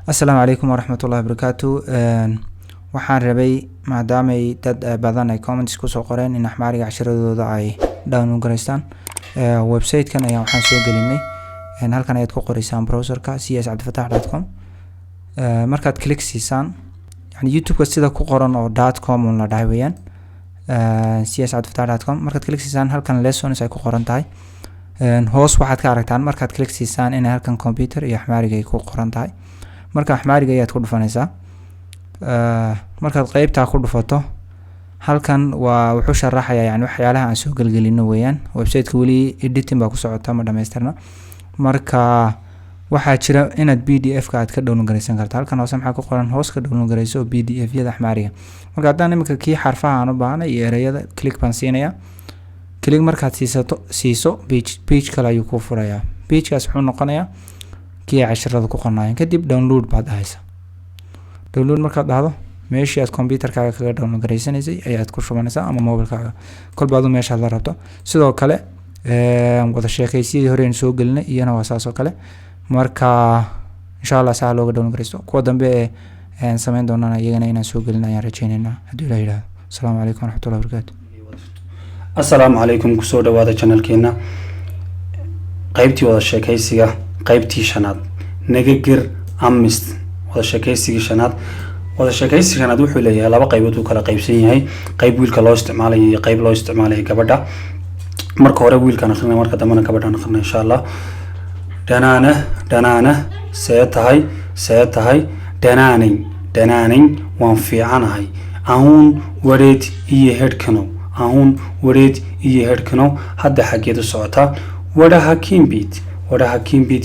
Assalaamu calaykum waraxmatullaahi wabarakaatu. Waxaan rabay maadaama ay dad badan ay comments ku soo qoreen in axmaariga casharadooda ay download gareystaan. Website-kan ayaa waxaan soo gelinay halkan ayaad ku qoraysaan browserka csabdifataax.com. markaad click siisaan yani youtube-ka sida ku qoran oo .com la dhahay weeyaan. csabdifataax.com markaad click siisaan halkan lessons ay ku qoran tahay. hoos waxaad ka aragtaan markaad click siisaan in halkan computer iyo axmaariga ay ku qoran tahay. marka axmaariga ayaad ku dhufanaysaa. markaad qaybta ku dhufato halkan waa wuxuu sharaxayaa yani waxyaalaha aan soo galgalino weeyaan. website-ka wali editing baa ku socota ma dhameystirna. marka waxaa jira inaad PDF-ka aad ka download gareysan karto. halkan hoose maxaa ku qoran hoos ka download gareyso PDF-yada axmaariga. marka haddaan imika kii xarfaha aan u baahnay iyo ereyada click baan siinayaa. click markaad siiso page kale ayuu ku furayaa. page-kaas wuxuu noqonayaa kii casharada ku qornaayeen. kadib download baad dhahaysaa. download markaad dhahdo meeshii aad computer-kaaga kaga download gareysanaysay ayaad ku shubanaysaa ama mobile-kaaga kolba aad meeshaad la rabto. sidoo kale wada sheekaysidii hore aan soo gelinay iyana waa saas oo kale. marka insha Allah saa looga download gareysto kuwa dambe ee sameyn doonana iyagana inaan soo gelin ayaan rajeynaynaa haddii Ilaahay yiraahdo. Assalaamu calaykum waraxmatullaahi wabarakaatu. Assalaamu calaykum kusoo dhawaada channelkeena qaybtii wada sheekaysiga qaybtii shanaad nagagir amist wada sheekaysiga shanaad wuxuu leeyahay laba qaybood uu kala qaybsan yahay. qayb wiilka loo isticmaalayo iyo qayb loo isticmaalayo gabadha. marka hore wiilkan akhrinay marka dambena gabadhan akhrinay insha Allah. danaana see tahay danaanayn waan fiicanahay ahuun wareed iyo hedhkano hadda xageed u socotaa wadaha kimbeet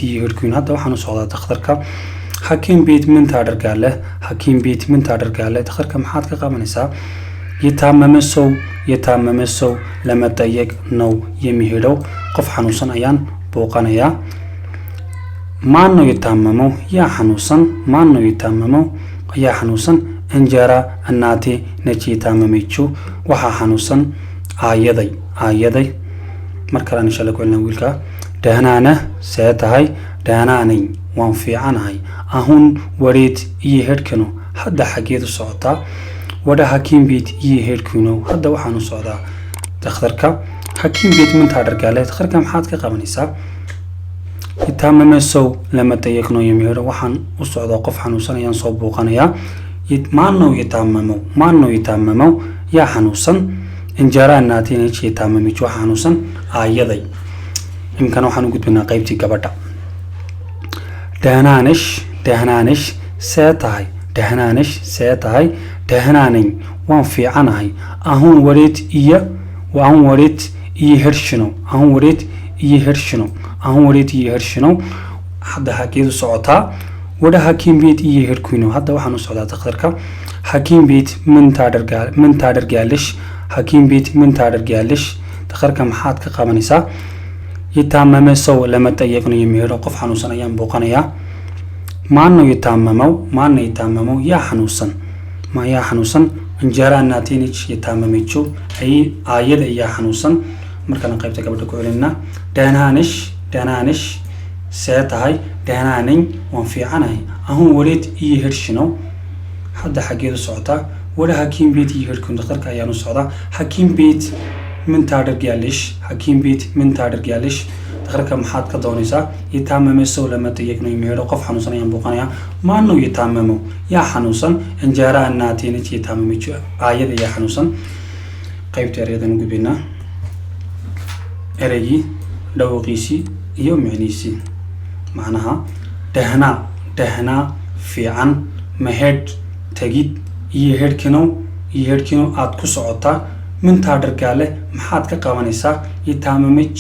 iyo hedhkano hadda waxaan u socdaa dhakhtarka hakimbeet minta dhargaale dhakhtarka maxaad ka qabanaysaa yataamamesow lama dayag now yemihidhow qof xanuunsan ayaan booqanayaa. maano yataamamo yaa xanuunsan anjara annaati najiitaamamichu waxaa xanuunsan aayaday mar kale insha Allah ku celina wiilka. dahnaana see tahay dahnaanayn waan fiicanahay ahun wareed iyo hedhkano hadda xageed u socotaa wada hakimbeet iyo hedhkano hadda waxaan u socdaa dhakhtarka hakimbeet minta dhargaale dhakhtarka maxaad ka qabanaysaa itaamamesow lama dayagno yimiro waxaan u socdaa qof xanuunsan ayaan soo booqanayaa. maano yataamamo yaa xanuunsan injara annaati najiitaamamichu waxaa xanuunsan aayaday. imkana waxaan u gudbinaa qaybtii gabadha. dahnaanish see tahay dahnaanayn waan fiicanahay ahun wareed iyo hedhshino hadda xageed u socotaa wada hakimbeet iyo hedhkano hadda waxaan u socdaa dhakhtarka hakimbeet minta dhargaalish dhakhtarka maxaad ka qabanaysaa yataamamesow lama dayagno yemihidho qof xanuunsan ayaan booqanayaa. maano yataamamo yaa xanuunsan anjara annatinij yataamamichu aayada ayaa xanuunsan. markana qaybta gabadha ku celinaa. danaanish see tahay dahnaanayn waan fiicanahay ahun wareed iyo hedhshino hadda xageed u socotaa wada hakimbeet iyo hedhkano dhakhtarka ayaan u socdaa hakimbeet minta dhargaalish dhakhtarka maxaad ka doonaysaa yataamamesow lama dayagno yimihidho qof xanuunsan ayaan booqanayaa. maano yataamamo yaa xanuunsan anjara annatinij yataamamichu aayada ayaa xanuunsan. qaybta ereyadaan u gudbinaa ereygii dhawqiisii iyo micnihiisii. macnaha dahnaa fiican mahedh tagid iyo hedhkano aad ku socotaa mintaa dhargaale maxaad ka qabanaysaa yataamamij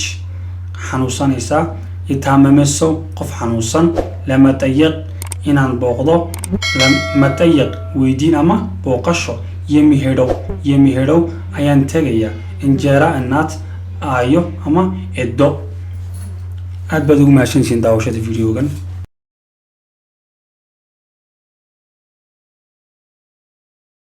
xanuunsanaysaa yataamamesow qof xanuunsan lama dayaq inaan booqdo matayaq weydiin ama booqasho yemihidhow ayaan tegayaa injera annaat aayo ama eddo. aad baad ugu mahadsantihiin daawashada videogan.